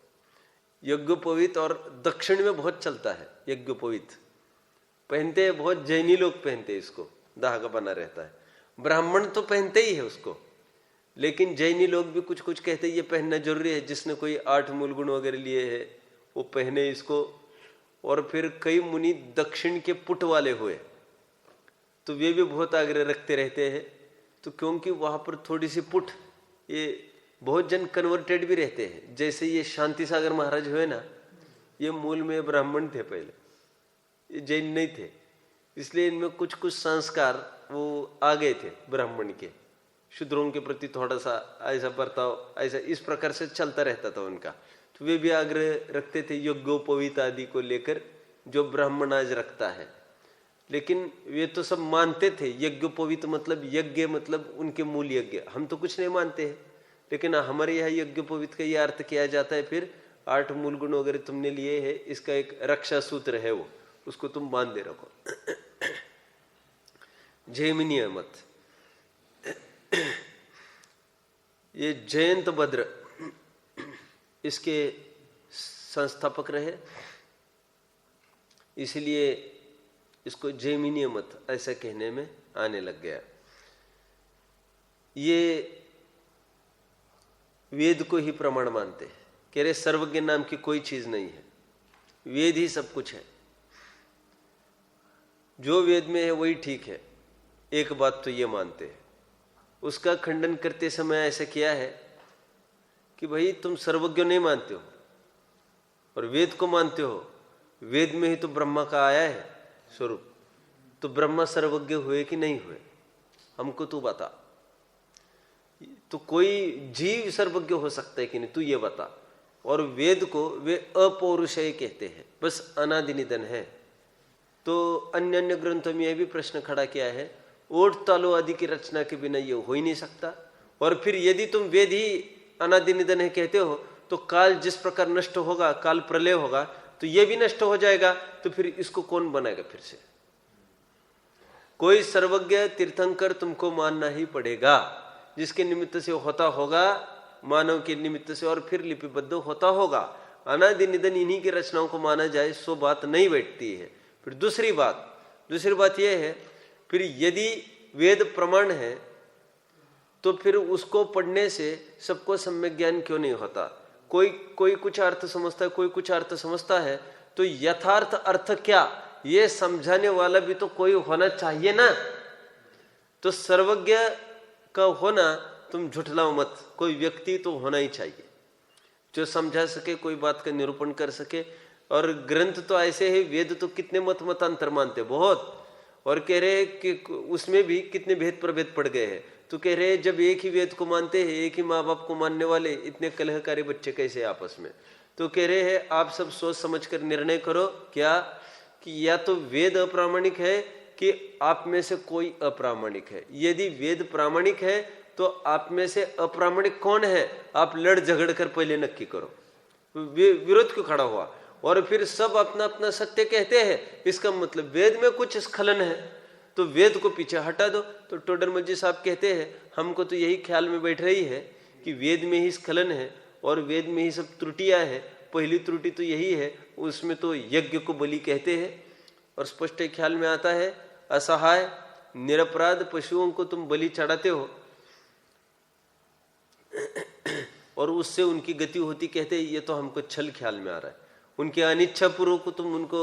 यज्ञोपवीत और दक्षिण में बहुत चलता है यज्ञोपवीत, पहनते हैं बहुत, जैनी लोग पहनते हैं इसको, धागा बना रहता है। ब्राह्मण तो पहनते ही है उसको, लेकिन जैनी लोग भी कुछ कुछ कहते हैं ये पहनना जरूरी है। जिसने कोई 8 मूल गुण वगैरह लिए है वो पहने इसको। और फिर कई मुनि दक्षिण के पुट वाले हुए तो वे भी बहुत आग्रह रखते रहते हैं। तो क्योंकि वहां पर थोड़ी सी पुट, ये बहुत जन कन्वर्टेड भी रहते हैं। जैसे ये शांति सागर महाराज हुए ना, ये मूल में ब्राह्मण थे पहले, ये जैन नहीं थे, इसलिए इनमें कुछ कुछ संस्कार वो आ गए थे ब्राह्मण के। शूद्रों के प्रति थोड़ा सा ऐसा बर्ताव, ऐसा इस प्रकार से चलता रहता था उनका। तो वे भी आग्रह रखते थे यज्ञोपवीत आदि को लेकर, जो ब्राह्मण आज रखता है। लेकिन वे तो सब मानते थे यज्ञोपवीत मतलब यज्ञ, मतलब उनके मूल यज्ञ। हम तो कुछ नहीं मानते हैं, लेकिन हमारे यहाँ यज्ञोपवीत का यह अर्थ किया जाता है। फिर 8 मूल गुण वगैरह तुमने लिए है, इसका एक रक्षा सूत्र है वो, उसको तुम बांध दे रखो। जैमिनीय मत, ये जयंत भद्र इसके संस्थापक रहे, इसलिए इसको जैमिनीय मत ऐसा कहने में आने लग गया। ये वेद को ही प्रमाण मानते हैं, कह रहे सर्वज्ञ नाम की कोई चीज नहीं है, वेद ही सब कुछ है, जो वेद में है वही ठीक है। एक बात तो ये मानते हैं। उसका खंडन करते समय ऐसा किया है कि भाई तुम सर्वज्ञ नहीं मानते हो और वेद को मानते हो, वेद में ही तो ब्रह्मा का आया है स्वरूप, तो ब्रह्मा सर्वज्ञ हुए कि नहीं हुए, हमको तू बता। तो कोई जीव सर्वज्ञ हो सकता है कि नहीं, तू ये बता। और वेद को वे अपौरुषेय कहते हैं, बस अनादि निधन है। तो अन्य अन्य ग्रंथों में यह भी प्रश्न खड़ा किया है, ओट तालो आदि की रचना के बिना ये हो ही नहीं सकता। और फिर यदि तुम वेद ही अनादि निधन है कहते हो, तो काल जिस प्रकार नष्ट होगा, काल प्रलय होगा, तो ये भी नष्ट हो जाएगा, तो फिर इसको कौन बनाएगा फिर से? कोई सर्वज्ञ तीर्थंकर तुमको मानना ही पड़ेगा, जिसके निमित्त से होता होगा, मानव के निमित्त से, और फिर लिपिबद्ध होता होगा। अनादि निधन इन्हीं की रचनाओं को माना जाए, सो बात नहीं बैठती है। फिर दूसरी बात यह है, फिर यदि वेद प्रमाण है तो फिर उसको पढ़ने से सबको सम्यक ज्ञान क्यों नहीं होता? कोई कुछ अर्थ समझता है, कोई कुछ अर्थ समझता है, तो यथार्थ अर्थ क्या ये समझाने वाला भी तो कोई होना चाहिए ना। तो सर्वज्ञ का होना तुम झुठलाओ मत, कोई व्यक्ति तो होना ही चाहिए जो समझा सके, कोई बात का निरूपण कर सके। और ग्रंथ तो ऐसे है, वेद तो कितने मतांतर मानते बहुत, और कह रहे कि उसमें भी कितने भेद प्रभेद पड़ गए हैं। तो कह रहे जब एक ही वेद को मानते हैं, एक ही माँ बाप को मानने वाले, इतने कलहकारी बच्चे कैसे आपस में? तो कह रहे हैं आप सब सोच समझ कर निर्णय करो, क्या कि या तो वेद अप्रामाणिक है कि आप में से कोई अप्रामाणिक है। यदि वेद प्रामाणिक है तो आप में से अप्रामाणिक कौन है, आप लड़ झगड़ कर पहले नक्की करो। विरोध क्यों खड़ा हुआ? और फिर सब अपना अपना सत्य कहते हैं, इसका मतलब वेद में कुछ स्खलन है, तो वेद को पीछे हटा दो। तो टोडरमल साहब कहते हैं हमको तो यही ख्याल में बैठ रही है कि वेद में ही स्खलन है और वेद में ही सब त्रुटियां है। पहली त्रुटि तो यही है, उसमें तो यज्ञ को बलि कहते हैं, और स्पष्ट ख्याल में आता है असहाय निरपराध पशुओं को तुम बलि चढ़ाते हो और उससे उनकी गति होती, कहते हैं ये तो हमको छल ख्याल में आ रहा है। उनके अनिच्छा पूर्वक को तुम उनको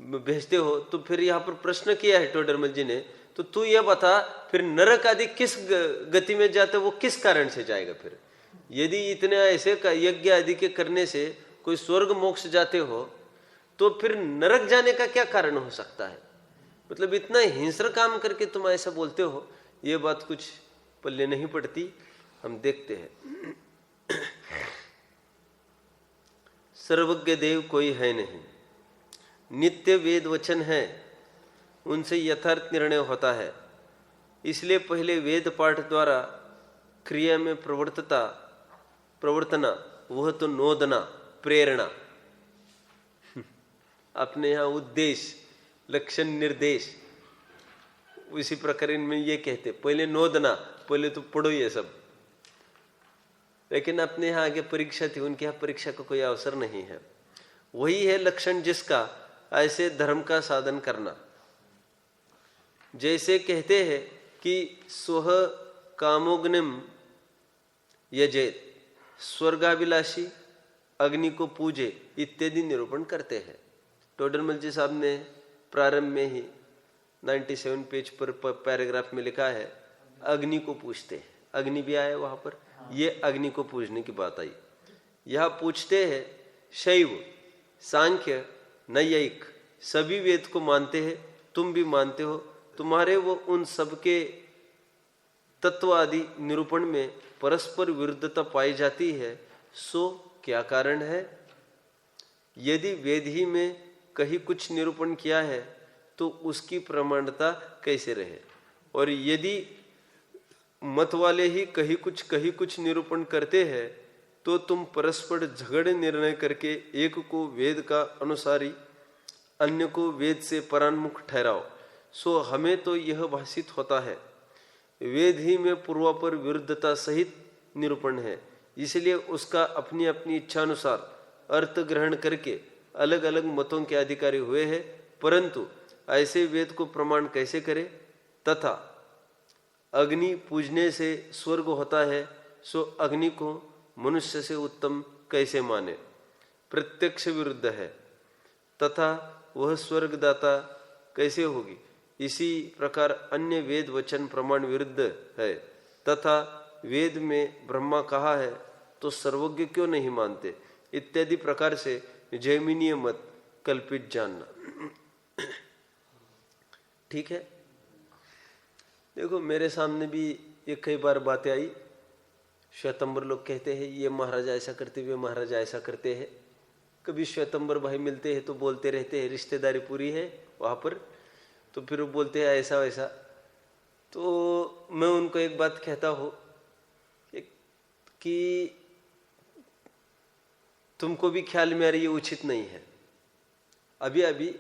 भेजते हो। तो फिर यहाँ पर प्रश्न किया है टोडरमल जी ने, तो तू ये बता फिर नरक आदि किस गति में जाते, वो किस कारण से जाएगा? फिर यदि इतने ऐसे यज्ञ आदि के करने से कोई स्वर्ग मोक्ष जाते हो, तो फिर नरक जाने का क्या कारण हो सकता है? मतलब इतना हिंस्र काम करके तुम ऐसा बोलते हो, ये बात कुछ पल्ले नहीं पड़ती। हम देखते हैं सर्वज्ञ देव कोई है नहीं, नित्य वेद वचन है, उनसे यथार्थ निर्णय होता है। इसलिए पहले वेद पाठ द्वारा क्रिया में प्रवर्तना वह तो नोदना, प्रेरणा, अपने यहाँ उद्देश्य, लक्षण, निर्देश, उसी प्रकार इनमें ये कहते पहले नोदना, पहले तो पढ़ो ये सब। लेकिन अपने यहाँ आगे परीक्षा थी, उनके यहाँ परीक्षा का कोई अवसर नहीं है। वही है लक्षण जिसका ऐसे धर्म का साधन करना। जैसे कहते हैं कि स्वह कामोग्निम यजेत, स्वर्गाभिलाषी अग्नि को पूजे इत्यादि निरूपण करते हैं। टोडरमल जी साहब ने प्रारंभ में ही 97 पेज पर पैराग्राफ में लिखा है अग्नि को पूजते हैं। अग्नि भी आया वहां पर, ये अग्नि को पूजने की बात आई। यह पूछते हैं शैव, सांख्य, नैयायिक सभी वेद को मानते हैं, तुम भी मानते हो। तुम्हारे वो उन सबके तत्व आदि निरूपण में परस्पर विरुद्धता पाई जाती है, सो क्या कारण है? यदि वेद ही में कहीं कुछ निरूपण किया है तो उसकी प्रमाणता कैसे रहे? और यदि मत वाले ही कहीं कुछ निरूपण करते हैं तो तुम परस्पर झगड़े निर्णय करके एक को वेद का अनुसारी अन्य को वेद से परान्मुख ठहराओ। सो हमें तो यह भाषित होता है वेद ही में पूर्वापर विरुद्धता सहित निरूपण है, इसलिए उसका अपनी अपनी इच्छा अनुसार अर्थ ग्रहण करके अलग अलग मतों के अधिकारी हुए हैं। परंतु ऐसे वेद को प्रमाण कैसे करें तथा अग्नि पूजने से स्वर्ग होता है, सो अग्नि को मनुष्य से उत्तम कैसे माने, प्रत्यक्ष विरुद्ध है, तथा वह स्वर्गदाता कैसे होगी। इसी प्रकार अन्य वेद वचन प्रमाण विरुद्ध है, तथा वेद में ब्रह्मा कहा है तो सर्वज्ञ क्यों नहीं मानते, इत्यादि प्रकार से जैमिनीय मत कल्पित जानना। ठीक है। देखो मेरे सामने भी ये कई बार बातें आई, श्वेतंबर लोग कहते हैं ये महाराजा ऐसा करते, वे महाराजा ऐसा करते हैं। कभी श्वेतंबर भाई मिलते हैं तो बोलते रहते हैं रिश्तेदारी पूरी है वहाँ पर, तो फिर वो बोलते हैं ऐसा वैसा। तो मैं उनको एक बात कहता हूँ कि तुमको भी ख्याल में आ रही है, उचित नहीं है। अभी अभी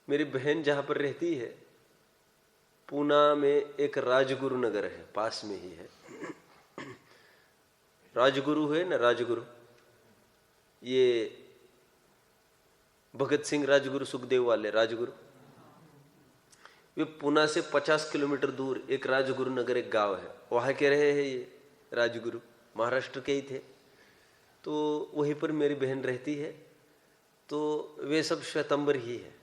मेरी बहन जहाँ पर रहती है पूना में एक राजगुरु नगर है, पास में ही है। राजगुरु है ना, राजगुरु, ये भगत सिंह राजगुरु, सुखदेव वाले राजगुरु, वे पूना से 50 किलोमीटर दूर एक राजगुरु नगर एक गांव है, वहां के रहे हैं ये राजगुरु, महाराष्ट्र के ही थे। तो वहीं पर मेरी बहन रहती है। तो वे सब श्वेतंबर ही है।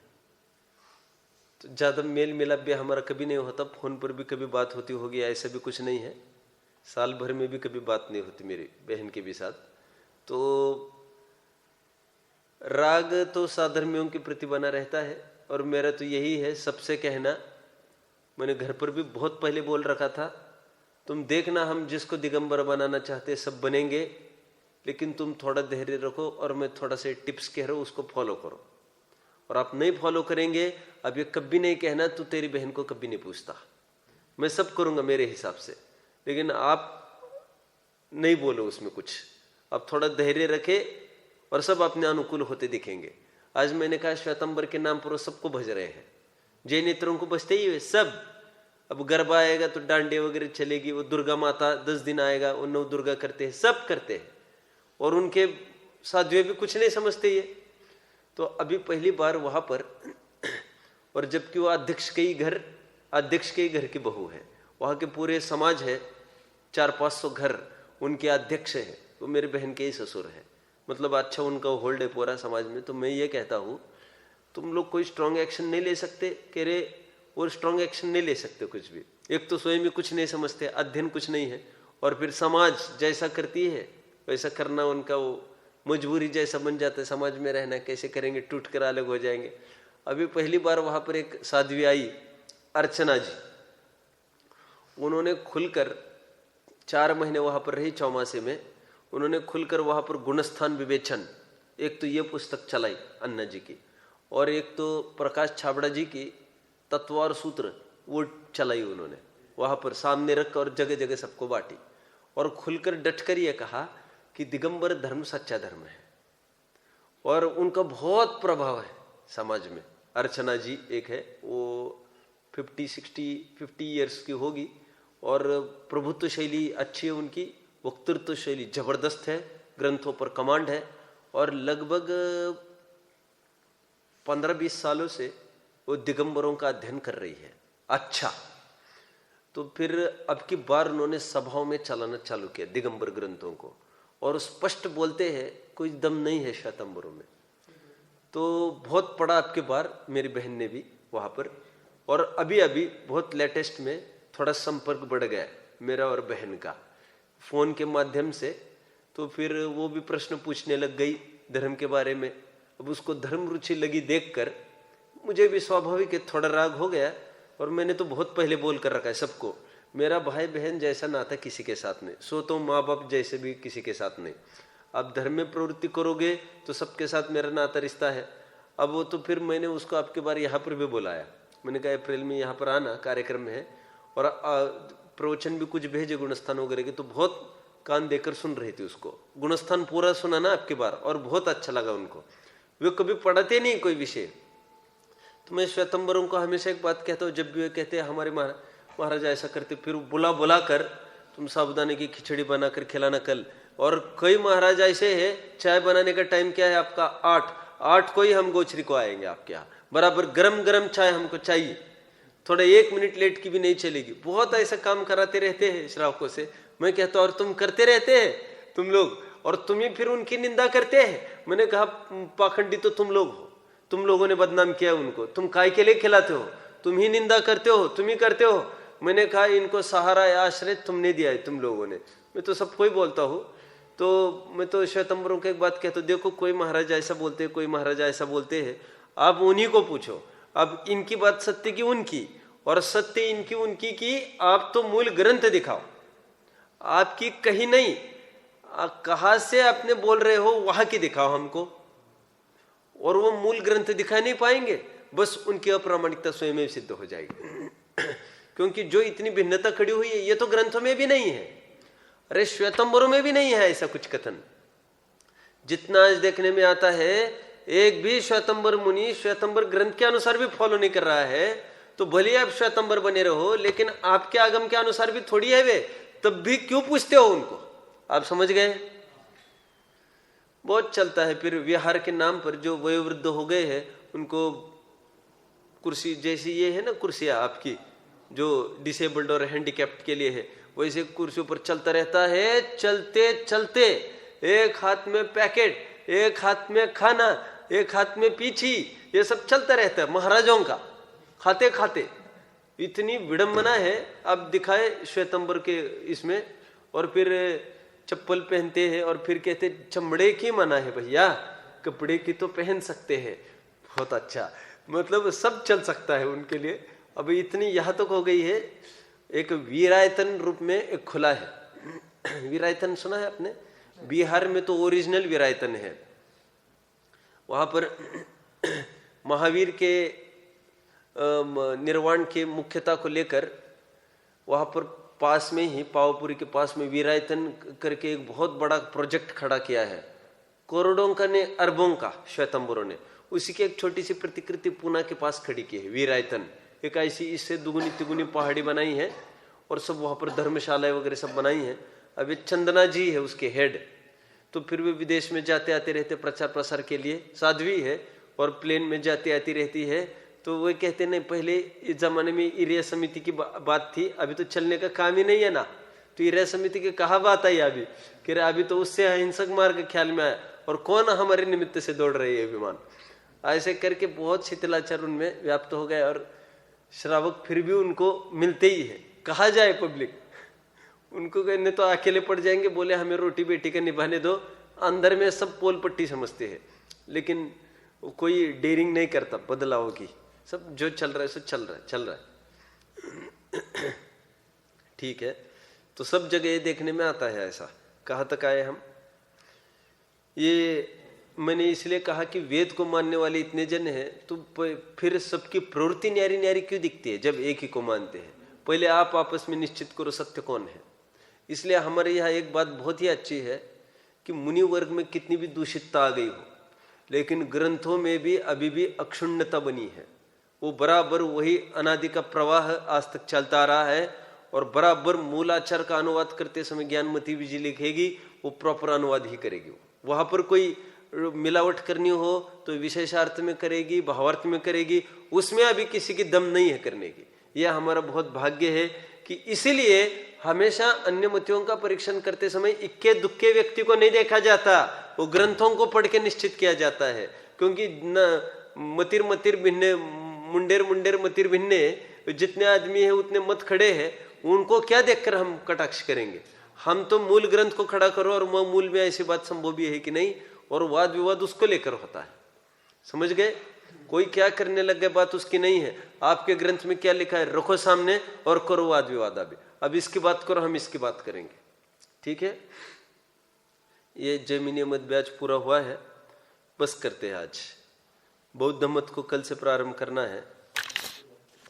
तो ज़्यादा मेल मिलाप भी हमारा कभी नहीं होता, फोन पर भी कभी बात होती होगी ऐसा भी कुछ नहीं है, साल भर में भी कभी बात नहीं होती मेरी बहन के भी साथ। तो राग तो साधर्मियों के प्रति बना रहता है, और मेरा तो यही है सबसे कहना, मैंने घर पर भी बहुत पहले बोल रखा था, तुम देखना हम जिसको दिगंबर बनाना चाहते सब बनेंगे, लेकिन तुम थोड़ा धैर्य रखो और मैं थोड़ा से टिप्स कह रहा हूँ उसको फॉलो करो। और आप नहीं फॉलो करेंगे, अब ये कभी नहीं कहना तू तेरी बहन को कभी नहीं पूछता, मैं सब करूंगा मेरे हिसाब से, लेकिन आप नहीं बोलो उसमें कुछ, आप थोड़ा धैर्य रखे और सब अपने अनुकूल होते दिखेंगे। आज मैंने कहा श्वेतंबर के नाम पर वो सबको भज रहे हैं, जैन नेत्रों को बजते ही हुए सब। अब गरबा आएगा तो डांडे वगैरह चलेगी, वो दुर्गा माता 10 दिन आएगा, वो 9 दुर्गा करते हैं, सब करते हैं, और उनके साध्वी भी कुछ नहीं समझते ये। तो अभी पहली बार वहां पर, और जबकि वो अध्यक्ष के ही घर की बहू है, वहां के पूरे समाज है 400-500 घर, उनके अध्यक्ष है, वो मेरे बहन के ही ससुर है, मतलब अच्छा उनका होल्ड है पूरा समाज में। तो मैं ये कहता हूँ तुम लोग कोई स्ट्रांग एक्शन नहीं ले सकते, कह रहे और स्ट्रांग एक्शन नहीं ले सकते कुछ भी। एक तो स्वयं भी कुछ नहीं समझते, अध्ययन कुछ नहीं है, और फिर समाज जैसा करती है वैसा करना उनका वो मजबूरी जैसा बन जाता है, समाज में रहना कैसे करेंगे, टूट कर अलग हो जाएंगे। अभी पहली बार वहां पर एक साध्वी आई, अर्चना जी, उन्होंने खुलकर 4 महीने वहां पर रही चौमासे में, उन्होंने खुलकर वहां पर गुणस्थान विवेचन, एक तो ये पुस्तक चलाई अन्ना जी की, और एक तो प्रकाश छाबड़ा जी की तत्वार सूत्र वो चलाई उन्होंने, वहां पर सामने रख और जगह जगह सबको बांटी, और खुलकर डटकर ये कहा कि दिगंबर धर्म सच्चा धर्म है, और उनका बहुत प्रभाव है समाज में। अर्चना जी एक है, वो 50 ईयर्स की होगी, और प्रभुत्व शैली अच्छी है उनकी, वक्तृत्व शैली जबरदस्त है, ग्रंथों पर कमांड है, और लगभग 15-20 सालों से वो दिगंबरों का अध्ययन कर रही है। अच्छा, तो फिर अब की बार उन्होंने सभाओं में चलाना चालू किया दिगंबर ग्रंथों को, और स्पष्ट बोलते हैं, कोई दम नहीं है श्वेतंबरों में। तो बहुत पढ़ा अब की बार मेरी बहन ने भी वहाँ पर, और अभी अभी बहुत लेटेस्ट में थोड़ा संपर्क बढ़ गया मेरा और बहन का फोन के माध्यम से। तो फिर वो भी प्रश्न पूछने लग गई धर्म के बारे में। अब उसको धर्म रुचि लगी देखकर, मुझे भी स्वाभाविक है थोड़ा राग हो गया, और मैंने तो बहुत पहले बोल कर रखा है सबको, मेरा भाई बहन जैसा नाता किसी के साथ नहीं, सो तो माँ बाप जैसे भी किसी के साथ नहीं। आप धर्म में प्रवृत्ति करोगे तो सबके साथ मेरा नाता रिश्ता है। अब वो तो फिर मैंने उसको आपके बार यहाँ पर भी बुलाया, मैंने कहा अप्रैल में यहाँ पर आना, कार्यक्रम है, और प्रवचन भी कुछ भेजे गुणस्थान वगैरह के, तो बहुत कान देकर सुन रही थी उसको, गुणस्थान पूरा सुना ना आपकी बार, और बहुत अच्छा लगा उनको। वे कभी पढ़ाते नहीं कोई विषय। तो मैं श्वेतंबरों को हमेशा एक बात कहता हूँ, जब भी वे कहते हैं हमारे महाराजा ऐसा करते, फिर बुला कर तुम साबुदाने की खिचड़ी बनाकर खिलाना कल। और कई महाराज ऐसे है, चाय बनाने का टाइम क्या है आपका 8 को ही हम गोचरी को आएंगे आपके यहाँ, बराबर गरम गरम चाय हमको चाहिए, थोड़ा 1 मिनट लेट की भी नहीं चलेगी। बहुत ऐसा काम कराते रहते हैं श्रावकों से। मैं कहता और तुम करते रहते हैं तुम लोग, और तुम ही फिर उनकी निंदा करते हैं। मैंने कहा पाखंडी तो तुम लोग हो, तुम लोगों ने बदनाम किया उनको, तुम काय के लिए खिलाते हो, तुम ही निंदा करते हो, तुम ही करते हो। मैंने कहा इनको सहारा या आश्रय तुमने दिया है, तुम लोगों ने। मैं तो सबको ही बोलता हूँ। तो मैं तो श्वेतंबरों को एक बात कहता हूँ, देखो कोई महाराज ऐसा बोलते हैं, कोई महाराज ऐसा बोलते हैं, आप उन्हीं को पूछो अब इनकी बात सत्य की उनकी, और सत्य इनकी उनकी की आप तो मूल ग्रंथ दिखाओ, आपकी कहीं नहीं, कहां से आपने बोल रहे हो वहां की दिखाओ हमको। और वो मूल ग्रंथ दिखा नहीं पाएंगे, बस उनकी अप्रामाणिकता स्वयं में सिद्ध हो जाएगी। क्योंकि जो इतनी भिन्नता खड़ी हुई है ये तो ग्रंथों में भी नहीं है, अरे श्वेतंबरों में भी नहीं है ऐसा कुछ कथन। जितना आज देखने में आता है, एक भी श्वेतंबर मुनि श्वेतंबर ग्रंथ के अनुसार भी फॉलो नहीं कर रहा है। तो भले आप श्वेतंबर बने रहो, लेकिन आपके आगम के अनुसार भी थोड़ी है वे, तब भी क्यों पूछते हो उनको? आप समझ गए? बहुत चलता है। फिर विहार के नाम पर जो वयोवृद्ध हो गए हैं उनको कुर्सी, जैसी ये है ना कुर्सियां आपकी जो डिसेबल्ड और हैंडीकैप्ड के लिए है, वैसे कुर्सियों पर चलता रहता है। चलते चलते एक हाथ में पैकेट, एक हाथ में खाना, एक हाथ में पीछी, ये सब चलता रहता है महाराजों का, खाते खाते। इतनी विडंबना है। अब दिखाए श्वेतंबर के इसमें, और फिर चप्पल पहनते हैं और फिर कहते चमड़े की मना है भैया, कपड़े की तो पहन सकते हैं। बहुत अच्छा, मतलब सब चल सकता है उनके लिए। अब इतनी यहां तक हो गई है, एक वीरायतन रूप में एक खुला है। वीरायतन सुना है आपने? बिहार में तो ओरिजिनल वीरायतन है। वहां पर महावीर के निर्वाण के मुख्यता को लेकर वहां पर पास में ही पावापुरी के पास में वीरायतन करके एक बहुत बड़ा प्रोजेक्ट खड़ा किया है, करोड़ों का ने अरबों का श्वेतंबरों ने। उसी की एक छोटी सी प्रतिकृति पूना के पास खड़ी की है वीरायतन। एक ऐसी इससे दुगुनी तिगुनी पहाड़ी बनाई है और सब वहां पर धर्मशालाएं वगैरह सब बनाई है। अब ये चंदना जी है उसके हेड। तो फिर वे विदेश में जाते आते रहते प्रचार प्रसार के लिए, साध्वी है और प्लेन में जाती आती रहती है। तो वो कहते नहीं, पहले इस जमाने में एरिया समिति की बात थी, अभी तो चलने का काम ही नहीं है ना, तो एरिया समिति की कहा बात आई अभी कि अभी तो उससे अहिंसक मार्ग ख्याल में आया, और कौन हमारे निमित्त से दौड़ रही है विमान। ऐसे करके बहुत शिथिलाचार उनमें व्याप्त हो गए, और श्रावक फिर भी उनको मिलते ही है। कहा जाए पब्लिक उनको कहने तो अकेले पड़ जाएंगे, बोले हमें रोटी बेटी का निभाने दो। अंदर में सब पोल पट्टी समझते हैं, लेकिन कोई डेयरिंग नहीं करता बदलाव की। सब जो चल रहा है सो चल रहा है। ठीक है, तो सब जगह ये देखने में आता है ऐसा। कहाँ तक आए हम? ये मैंने इसलिए कहा कि वेद को मानने वाले इतने जन हैं, तो फिर सबकी प्रवृत्ति न्यारी न्यारी क्यों दिखती है जब एक ही को मानते हैं? पहले आप आपस में निश्चित करो सत्य कौन है। इसलिए हमारे यहाँ एक बात बहुत ही अच्छी है कि मुनि वर्ग में कितनी भी दूषितता आ गई हो, लेकिन ग्रंथों में भी अभी भी अक्षुण्णता बनी है। वो बराबर वही अनादि का प्रवाह आज तक चलता आ रहा है, और बराबर मूलाचार का अनुवाद करते समय ज्ञानमती जी लिखेगी, वो प्रॉपर अनुवाद ही करेगी। वहां पर कोई मिलावट करनी हो तो विशेषार्थ में करेगी, भावार्थ में करेगी, उसमें अभी किसी की दम नहीं है करने की। यह हमारा बहुत भाग्य है कि इसीलिए हमेशा अन्य मतियों का परीक्षण करते समय इक्के दुक्के व्यक्ति को नहीं देखा जाता, वो ग्रंथों को पढ़ के निश्चित किया जाता है। क्योंकि न मतिर मतिर भिन्ने, मुंडेर मुंडेर मतिर भिन्ने, जितने आदमी है उतने मत खड़े हैं, उनको क्या देखकर हम कटाक्ष करेंगे? हम तो मूल ग्रंथ को खड़ा करो, और मूल में ऐसी बात संभव भी है कि नहीं, और वाद विवाद उसको लेकर होता है। समझ गए? कोई क्या करने लग गए बात उसकी नहीं है। आपके ग्रंथ में क्या लिखा है रखो सामने और करो वाद विवाद। अब इसकी बात करो, हम इसकी बात करेंगे। ठीक है, ये जैमिनी मत ब्याज पूरा हुआ है, बस करते हैं आज। बौद्ध मत को कल से प्रारंभ करना है।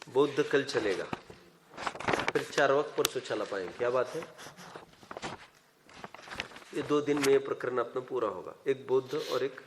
बौद्ध कल चलेगा, फिर चार्वाक परसों चला पाएंगे। क्या बात है? ये 2 दिन में ये प्रकरण अपना पूरा होगा, एक बौद्ध और एक